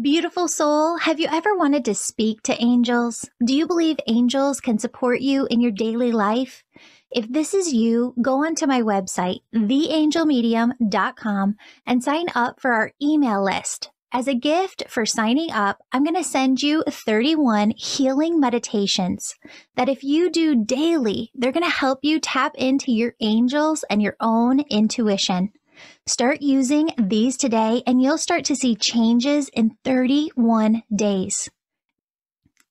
Beautiful soul, have you ever wanted to speak to angels? Do you believe angels can support you in your daily life? If this is you, go onto my website, theangelmedium.com, and sign up for our email list. As a gift for signing up, I'm going to send you 31 healing meditations that if you do daily, they're going to help you tap into your angels and your own intuition. Start using these today and you'll start to see changes in 31 days.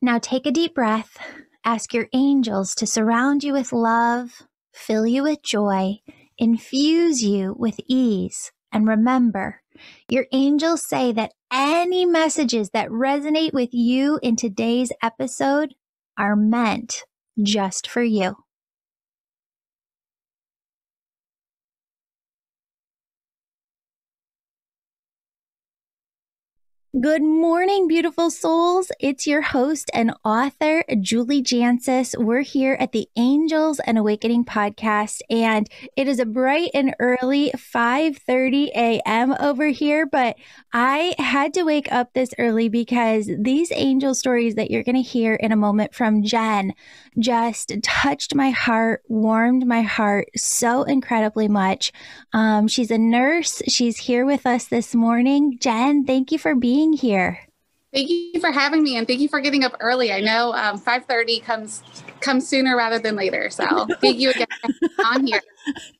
Now take a deep breath. Ask your angels to surround you with love, fill you with joy, infuse you with ease. And remember, your angels say that any messages that resonate with you in today's episode are meant just for you. Good morning, beautiful souls. It's your host and author, Julie Jancius. We're here at the Angels and Awakening podcast, and it is a bright and early 5:30 a.m. over here, but I had to wake up this early because these angel stories that you're going to hear in a moment from Jen just touched my heart, warmed my heart so incredibly much. She's a nurse. She's here with us this morning. Jen, thank you for being here. Thank you for having me, and thank you for getting up early. I know 5:30 comes sooner rather than later, so thank you again on here.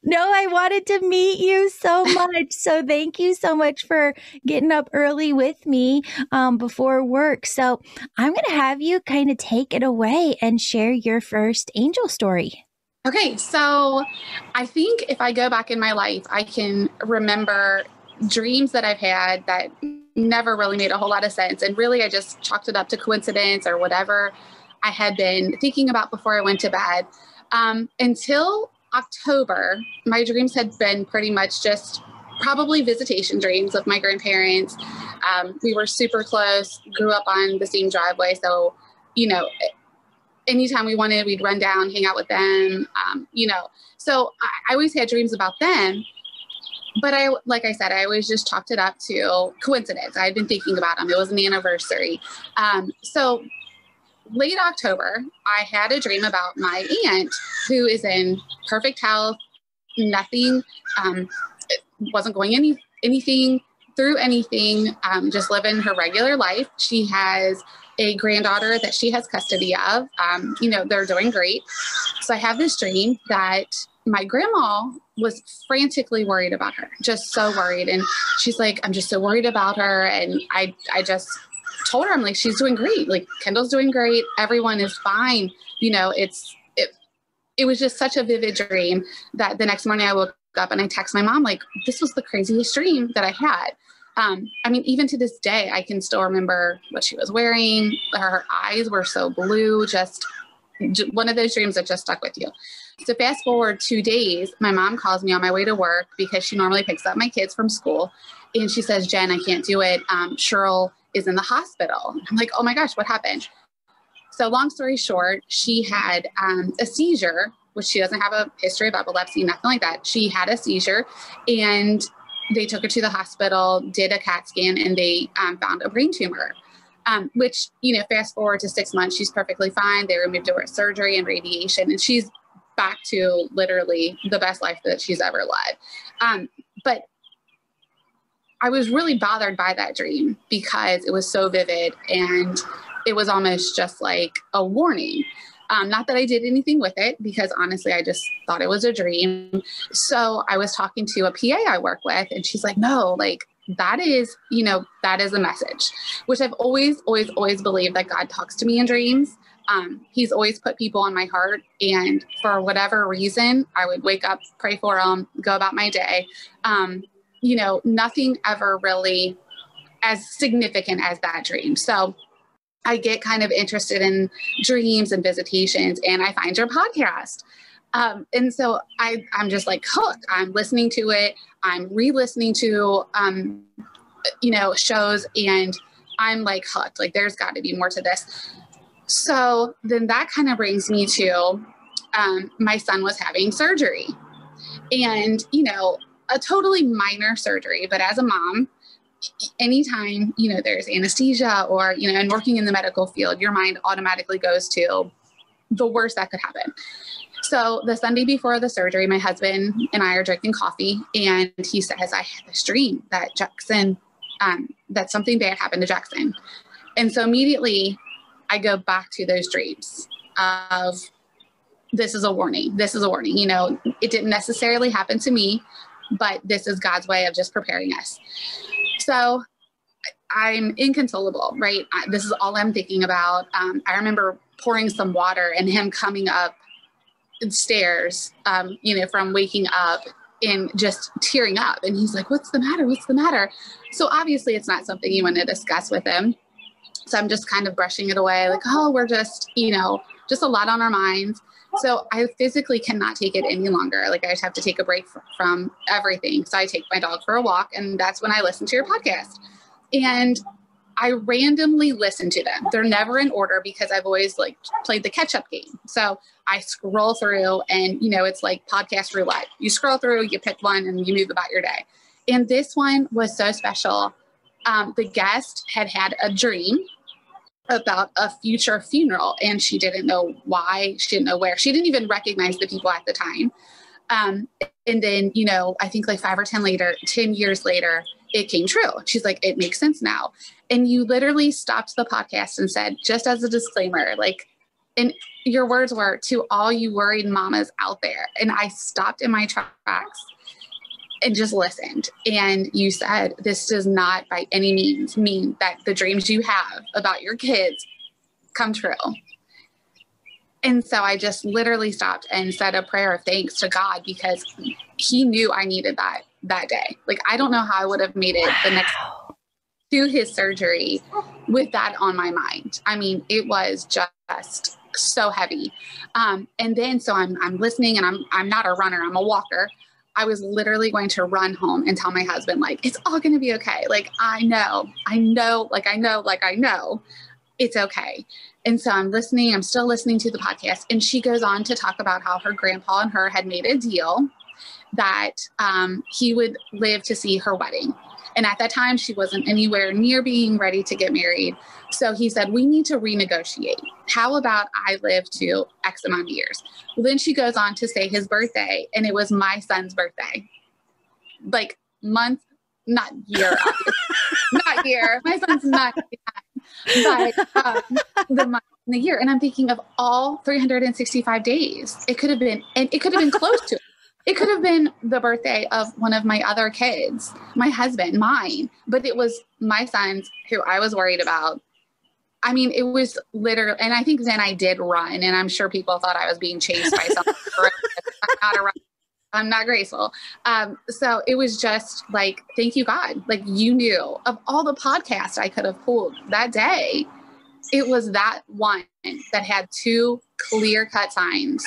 No, I wanted to meet you so much, so thank you so much for getting up early with me before work. So I'm going to have you kind of take it away and share your first angel story. Okay, so I think if I go back in my life, I can remember dreams that I've had that never really made a whole lot of sense. And really, I just chalked it up to coincidence or whatever I had been thinking about before I went to bed. Until October, my dreams had been pretty much just probably visitation dreams of my grandparents. We were super close, grew up on the same driveway. So, anytime we wanted, we'd run down, hang out with them, So I always had dreams about them. But like I said, I always just chalked it up to coincidence. I had been thinking about them. It was an anniversary. So late October, I had a dream about my aunt who is in perfect health, nothing, wasn't going anything through anything, just living her regular life. She has a granddaughter that she has custody of. They're doing great. So I have this dream that my grandma was frantically worried about her, just so worried. And she's like, I'm just so worried about her. And I just told her, I'm like, she's doing great. Like, Kendall's doing great. Everyone is fine. It was just such a vivid dream that the next morning I woke up and I text my mom, like, this was the craziest dream that I had. Even to this day, I can still remember what she was wearing. Her eyes were so blue, just one of those dreams that just stuck with you. So fast forward 2 days, my mom calls me on my way to work because she normally picks up my kids from school. And she says, Jen, I can't do it. Cheryl is in the hospital. I'm like, oh my gosh, what happened? So long story short, she had a seizure, which she doesn't have a history of epilepsy, nothing like that. She had a seizure and they took her to the hospital, did a CAT scan, and they found a brain tumor. Which, fast forward to 6 months, she's perfectly fine. They removed her with surgery and radiation, and she's back to literally the best life that she's ever led. But I was really bothered by that dream because it was so vivid and it was almost just like a warning. Not that I did anything with it, because honestly, I just thought it was a dream. So I was talking to a PA I work with, and she's like, no, like, that is a message, which I've always believed that God talks to me in dreams. He's always put people on my heart. And for whatever reason, I would wake up, pray for them, go about my day. Nothing ever really as significant as that dream. So I get kind of interested in dreams and visitations, and I find your podcast. And so I'm just like hooked. I'm listening to it. I'm re-listening to, shows, and I'm like hooked. Like, there's got to be more to this. So then that kind of brings me to, my son was having surgery, and, a totally minor surgery, but as a mom, anytime, there's anesthesia or, and working in the medical field, your mind automatically goes to the worst that could happen. So the Sunday before the surgery, my husband and I are drinking coffee, and he says, I had this dream that Jackson, that something bad happened to Jackson. And so immediately I go back to those dreams of, this is a warning. This is a warning. It didn't necessarily happen to me, but this is God's way of just preparing us. So I'm inconsolable, right? This is all I'm thinking about. I remember pouring some water and him coming up stairs, from waking up and just tearing up. And he's like, what's the matter? What's the matter? So obviously it's not something you want to discuss with him. So I'm just kind of brushing it away. Like, oh, we're just, just a lot on our minds. So I physically cannot take it any longer. Like, I just have to take a break from everything. So I take my dog for a walk, and that's when I listen to your podcast. And I randomly listen to them. They're never in order because I've always played the catch-up game. So I scroll through, and it's like podcast roulette. You scroll through, you pick one, and you move about your day. And this one was so special. The guest had a dream about a future funeral, and she didn't know why, she didn't know where, she didn't even recognize the people at the time. And then, I think 5 or 10 years later, it came true. She's like, it makes sense now. And you literally stopped the podcast and said, just as a disclaimer, and your words were, to all you worried mamas out there. And I stopped in my tracks and just listened. And you said, this does not by any means mean that the dreams you have about your kids come true. And so I just literally stopped and said a prayer of thanks to God, because he knew I needed that day. I don't know how I would have made it the next to his surgery with that on my mind. I mean, it was just so heavy. And then, so I'm listening, and I'm not a runner, I'm a walker. I was literally going to run home and tell my husband, it's all going to be okay. I know it's okay. And so I'm listening, I'm still listening to the podcast. And she goes on to talk about how her grandpa and her had made a deal that he would live to see her wedding. And at that time, she wasn't anywhere near being ready to get married. So he said, we need to renegotiate. How about I live to X amount of years? Well, then she goes on to say his birthday, and it was my son's birthday. Month, not year. Not year. My son's not, but the month and the year. And I'm thinking of all 365 days. It could have been, and it could have been close to it. It could have been the birthday of one of my other kids, my husband, mine, but it was my son's, who I was worried about. I mean, it was literally, and I think then I did run, and I'm sure people thought I was being chased by someone. I'm not graceful. So it was just thank you, God. You knew of all the podcasts I could have pulled that day. It was that one that had 2 clear-cut signs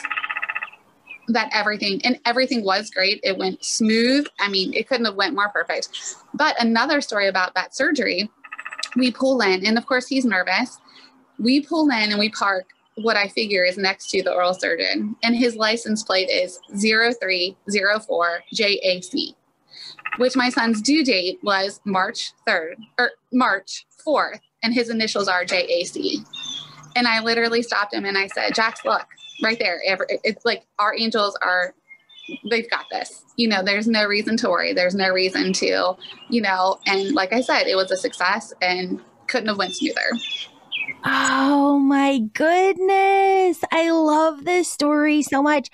that everything was great. It went smooth. I mean, it couldn't have went more perfect. But another story about that surgery, we pull in, and of course he's nervous. We pull in and we park what I figure is next to the oral surgeon, and his license plate is 0304 JAC, which my son's due date was March 3rd or March 4th, and his initials are JAC. And I literally stopped him and I said, Jax, look, right there. It's our angels they've got this. There's no reason to worry. There's no reason to, and like I said, it was a success and couldn't have went smoother. Oh my goodness. I love this story so much.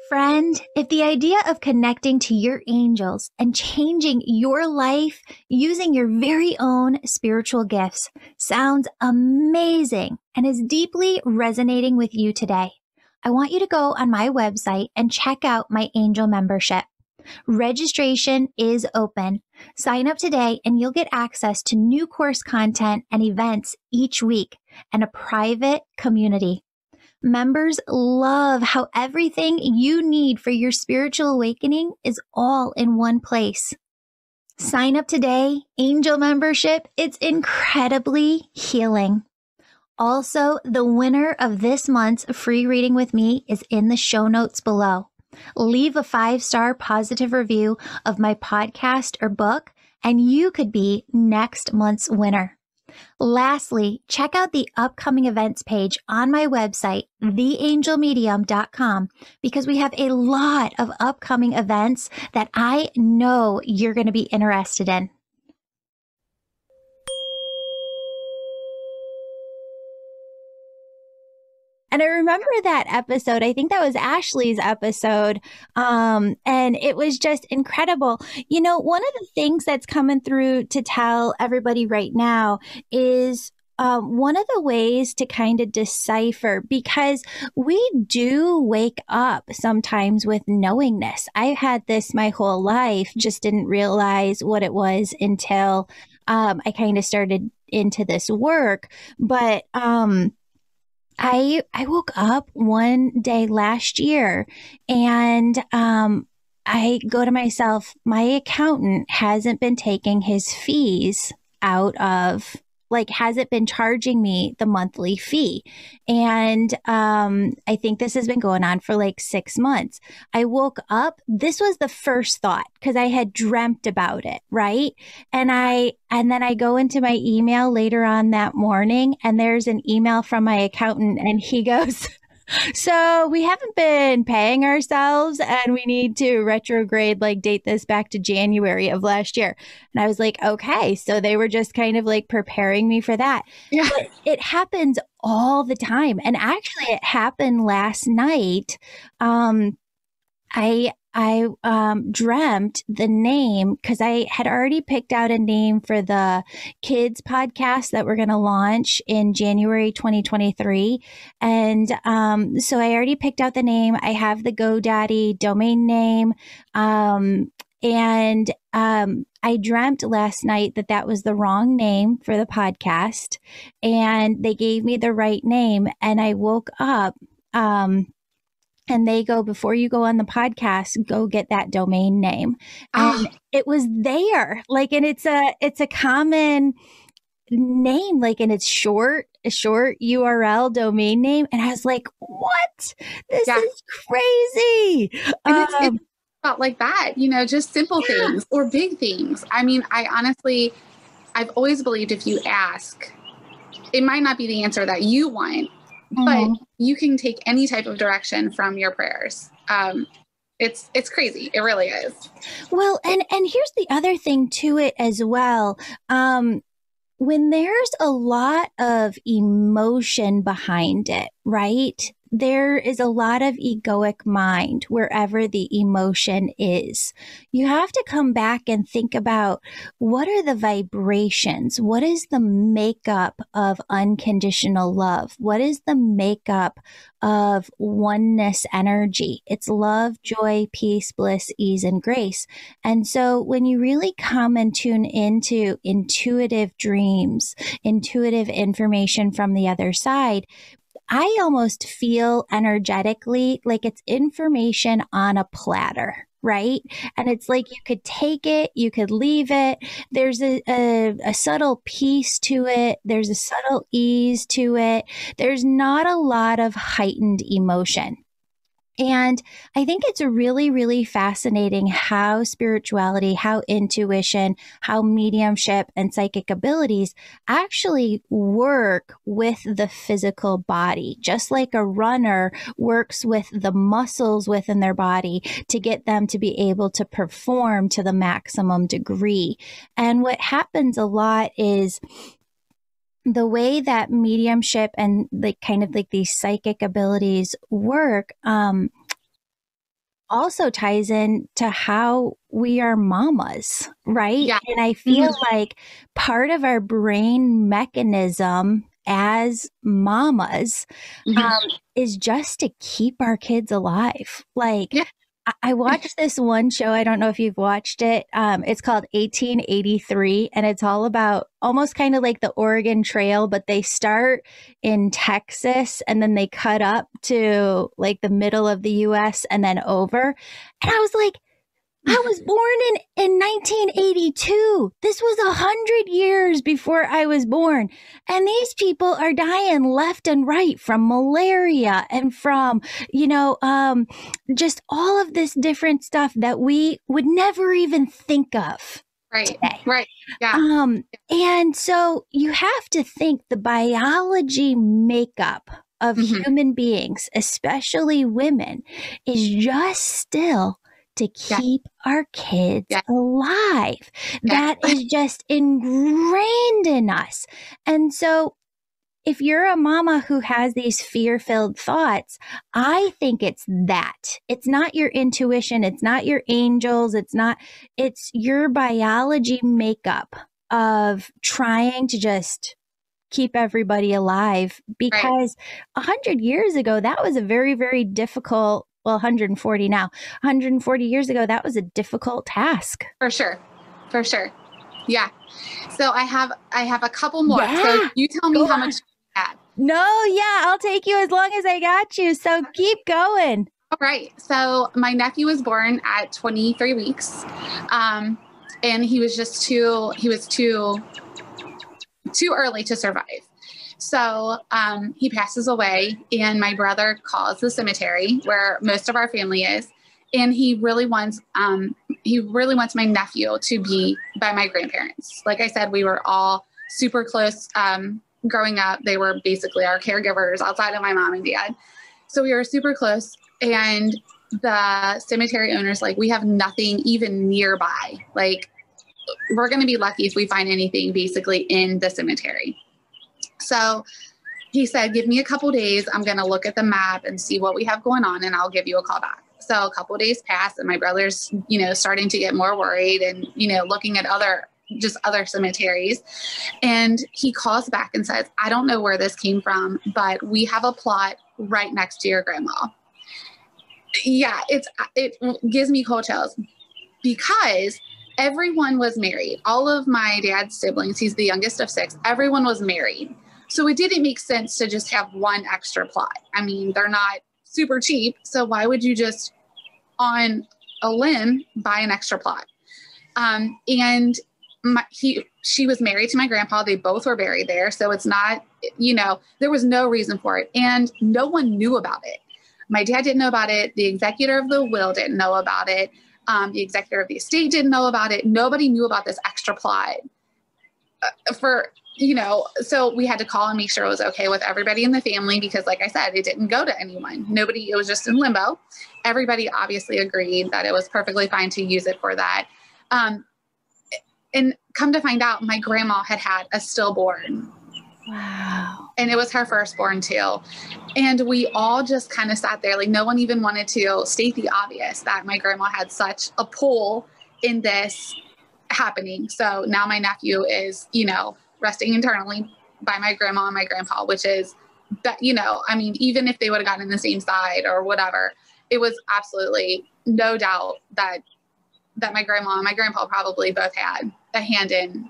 Friend, if the idea of connecting to your angels and changing your life using your very own spiritual gifts sounds amazing and is deeply resonating with you today, I want you to go on my website and check out my angel membership. Registration is open. Sign up today and you'll get access to new course content and events each week and a private community. Members love how everything you need for your spiritual awakening is all in one place. Sign up today. Angel membership. It's incredibly healing. Also, the winner of this month's free reading with me is in the show notes below. Leave a 5-star positive review of my podcast or book, and you could be next month's winner. Lastly, check out the upcoming events page on my website, theangelmedium.com, because we have a lot of upcoming events that I know you're going to be interested in. And I remember that episode. I think that was Ashley's episode. And it was just incredible. You know, one of the things that's coming through to tell everybody right now is one of the ways to kind of decipher, because we do wake up sometimes with knowingness. I've had this my whole life, just didn't realize what it was until I kind of started into this work. But I woke up one day last year and I go to myself, my accountant hasn't been taking his fees out of, like, hasn't been charging me the monthly fee. And I think this has been going on for like 6 months. I woke up, this was the first thought because I had dreamt about it, right? And then I go into my email later on that morning and there's an email from my accountant and he goes, so we haven't been paying ourselves and we need to retrograde, like date this back to January of last year. And I was like, okay. So they were just kind of like preparing me for that. Yeah. But it happens all the time. And actually it happened last night. I dreamt the name because I had already picked out a name for the kids podcast that we're going to launch in January 2023. And so I already picked out the name. I have the GoDaddy domain name. And I dreamt last night that that was the wrong name for the podcast. And they gave me the right name. And I woke up. And they go, before you go on the podcast, go get that domain name. And it was there. Like, and it's a common name, like, and it's a short URL domain name. And I was like, what? This is crazy. And it's about like that, you know, just simple things or big things. I mean, I've always believed if you ask, it might not be the answer that you want, but you can take any type of direction from your prayers. It's crazy. It really is. Well, and here's the other thing to it as well. When there's a lot of emotion behind it, right? There is a lot of egoic mind wherever the emotion is. You have to come back and think about, what are the vibrations? What is the makeup of unconditional love? What is the makeup of oneness energy? It's love, joy, peace, bliss, ease, and grace. And so when you really come and tune into intuitive dreams, intuitive information from the other side, I almost feel energetically like it's information on a platter, right? And it's like you could take it, you could leave it. There's a subtle peace to it. There's a subtle ease to it. There's not a lot of heightened emotion. And I think it's really, really fascinating how spirituality, how intuition, how mediumship and psychic abilities actually work with the physical body, just like a runner works with the muscles within their body to get them to be able to perform to the maximum degree. And what happens a lot is the way that mediumship and like kind of like these psychic abilities work also ties in to how we are mamas, right? Yeah. And I feel like part of our brain mechanism as mamas is just to keep our kids alive. Like, I watched this one show. I don't know if you've watched it. It's called 1883, and it's all about almost kind of like the Oregon Trail, but they start in Texas and then they cut up to like the middle of the US and then over. And I was like, I was born in 1982. This was 100 years before I was born. And these people are dying left and right from malaria and from, just all of this different stuff that we would never even think of. Right. Today. Right. Yeah. And so you have to think the biology makeup of human beings, especially women, is just still to keep our kids alive. That is just ingrained in us. And so if you're a mama who has these fear-filled thoughts, I think it's that. It's not your intuition. It's not your angels. It's your biology makeup of trying to just keep everybody alive. Because 100 years ago, that was a very, very difficult, 140 now, 140 years ago, that was a difficult task. For sure. Yeah. So I have a couple more. Yeah. So you tell me how much you had. No, I'll take you as long as I got you. So keep going. All right. So my nephew was born at 23 weeks. And he was too early to survive. So he passes away, and my brother calls the cemetery where most of our family is. And he really wants my nephew to be by my grandparents. Like I said, we were all super close growing up. They were basically our caregivers outside of my mom and dad. So we were super close. And the cemetery owner's like, we have nothing even nearby. Like, we're going to be lucky if we find anything basically in the cemetery. So he said, give me a couple days. I'm going to look at the map and see what we have going on, and I'll give you a call back. So a couple days passed, and my brother's, starting to get more worried and, looking at other cemeteries. And he calls back and says, I don't know where this came from, but we have a plot right next to your grandma. Yeah, it gives me cold chills because everyone was married. All of my dad's siblings, he's the youngest of 6, everyone was married. So it didn't make sense to just have one extra plot. I mean, they're not super cheap. So why would you just on a limb buy an extra plot? And she was married to my grandpa. They both were buried there. So it's not, there was no reason for it. And no one knew about it. My dad didn't know about it. The executor of the will didn't know about it. The executor of the estate didn't know about it. Nobody knew about this extra plot so we had to call and make sure it was okay with everybody in the family, because like I said, it didn't go to anyone. Nobody, it was just in limbo. Everybody obviously agreed that it was perfectly fine to use it for that. And come to find out, my grandma had a stillborn. Wow. And it was her firstborn too. And we all just kind of sat there, like no one even wanted to state the obvious that my grandma had such a pull in this happening. So now my nephew is, resting internally by my grandma and my grandpa, which is that, even if they would have gotten in the same side or whatever, it was absolutely no doubt that my grandma and my grandpa probably both had a hand in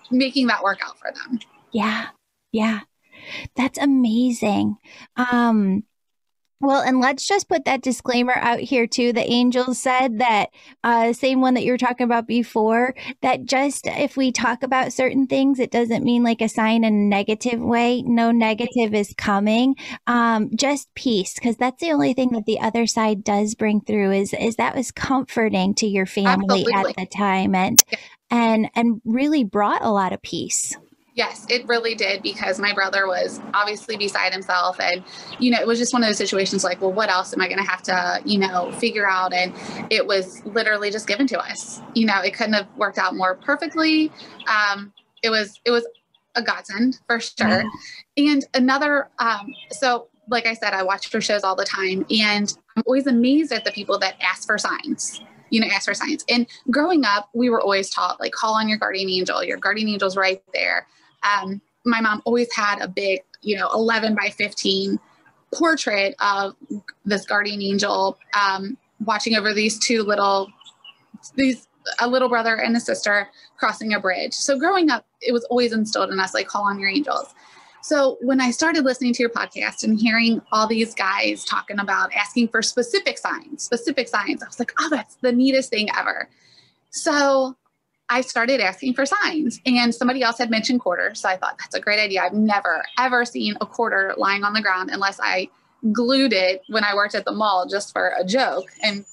making that work out for them. Yeah. Yeah. That's amazing. Well, and let's just put that disclaimer out here too. The angels said that, same one that you were talking about before, that just if we talk about certain things, it doesn't mean like a sign in a negative way. No negative is coming. Just peace, because that's the only thing that the other side does bring through is that was comforting to your family Absolutely. at the time and really brought a lot of peace. Yes, it really did, because my brother was obviously beside himself. And, it was just one of those situations like, well, what else am I going to have to, figure out? And it was literally just given to us. It couldn't have worked out more perfectly. It was a godsend for sure. Yeah. And another, so like I said, I watch her shows all the time, and I'm always amazed at the people that ask for signs. Ask for signs. And growing up, we were always taught, like, call on your guardian angel. Your guardian angel's right there. My mom always had a big, 11 by 15 portrait of this guardian angel watching over a little brother and a sister crossing a bridge. So growing up, it was always instilled in us, like, call on your angels. So when I started listening to your podcast and hearing all these guys talking about asking for specific signs, I was like, oh, that's the neatest thing ever. So I started asking for signs, and somebody else had mentioned quarters. So I thought that's a great idea. I've never, ever seen a quarter lying on the ground unless I glued it when I worked at the mall just for a joke. And,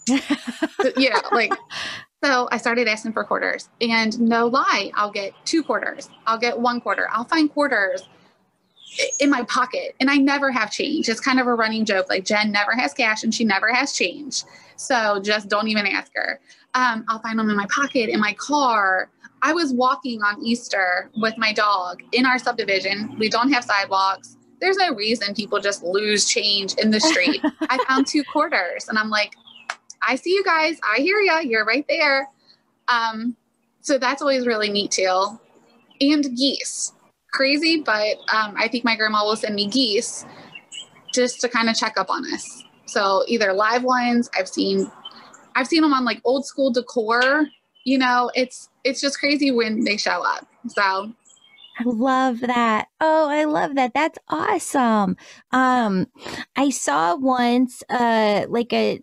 so I started asking for quarters, and no lie, I'll get 2 quarters. I'll get 1 quarter. I'll find quarters in my pocket, and I never have change. It's kind of a running joke. Like, Jen never has cash and she never has change. So just don't even ask her. I'll find them in my pocket, in my car. I was walking on Easter with my dog in our subdivision. We don't have sidewalks. There's no reason people just lose change in the street. I found 2 quarters, and I'm like, I see you guys. I hear you. You're right there. So that's always really neat too. And geese. Crazy, but I think my grandma will send me geese just to kind of check up on us. So either live ones, I've seen them on like old school decor. It's just crazy when they show up. So I love that. Oh, I love that. That's awesome. I saw once like a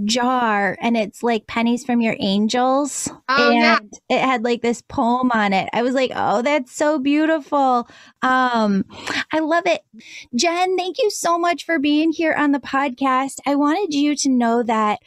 jar, and it's like pennies from your angels. Oh, and yeah. It had like this poem on it. I was like, oh, that's so beautiful. I love it. Jen, thank you so much for being here on the podcast. I wanted you to know that,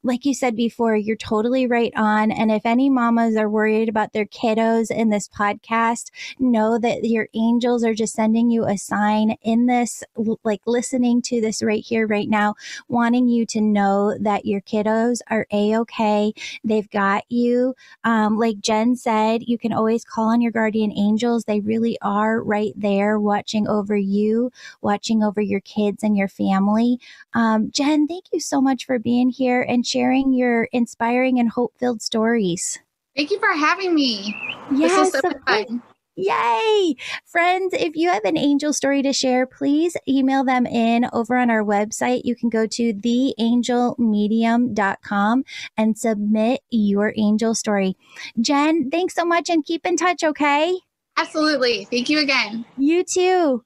like you said before, you're totally right on. And if any mamas are worried about their kiddos in this podcast, know that your angels are just sending you a sign in this, like listening to this right here, right now, wanting you to know that your kiddos are A-okay. They've got you. Like Jen said, you can always call on your guardian angels. They really are right there watching over you, watching over your kids and your family. Jen, thank you so much for being here and sharing your inspiring and hope-filled stories. Thank you for having me. Yes, this is so fun. Yay! Friends, if you have an angel story to share, please email them in over on our website. You can go to theangelmedium.com and submit your angel story. Jen, thanks so much, and keep in touch, okay? Absolutely. Thank you again. You too.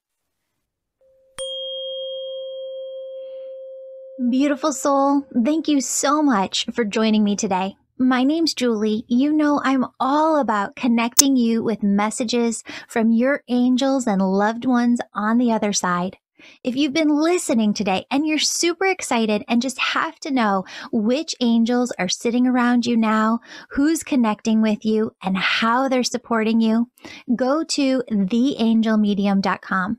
Beautiful soul, thank you so much for joining me today. My name's Julie. You know I'm all about connecting you with messages from your angels and loved ones on the other side. If you've been listening today and you're super excited and just have to know which angels are sitting around you now, who's connecting with you, and how they're supporting you, go to theangelmedium.com.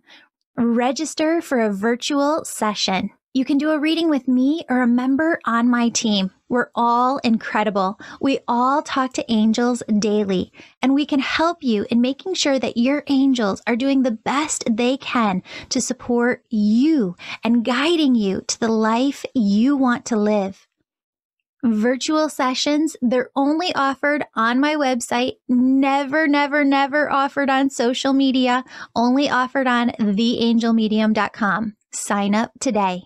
Register for a virtual session. You can do a reading with me or a member on my team. We're all incredible. We all talk to angels daily, and we can help you in making sure that your angels are doing the best they can to support you and guiding you to the life you want to live. Virtual sessions, they're only offered on my website, never, never, never offered on social media, only offered on theangelmedium.com. Sign up today.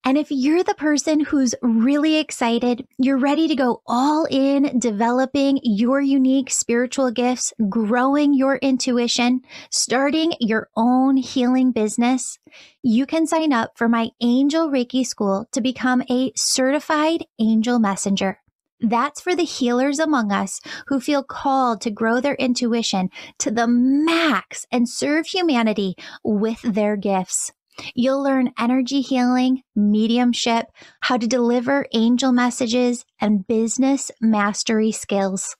And if you're the person who's really excited, you're ready to go all in developing your unique spiritual gifts, growing your intuition, starting your own healing business, you can sign up for my Angel Reiki School to become a certified angel messenger. That's for the healers among us who feel called to grow their intuition to the max and serve humanity with their gifts. You'll learn energy healing, mediumship, how to deliver angel messages, and business mastery skills.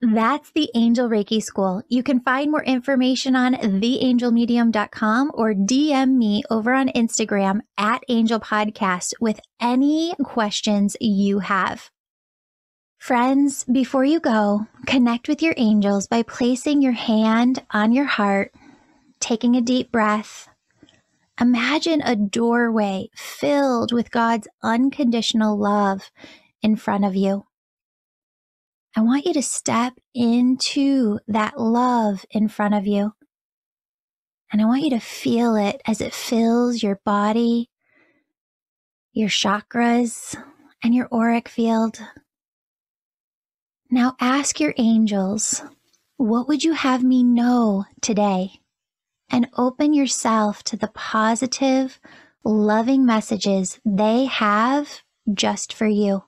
That's the Angel Reiki School. You can find more information on theangelmedium.com or DM me over on Instagram at Angel Podcast with any questions you have. Friends, before you go, connect with your angels by placing your hand on your heart, taking a deep breath. Imagine a doorway filled with God's unconditional love in front of you. I want you to step into that love in front of you. And I want you to feel it as it fills your body, your chakras, and your auric field. Now ask your angels, what would you have me know today? and open yourself to the positive, loving messages they have just for you.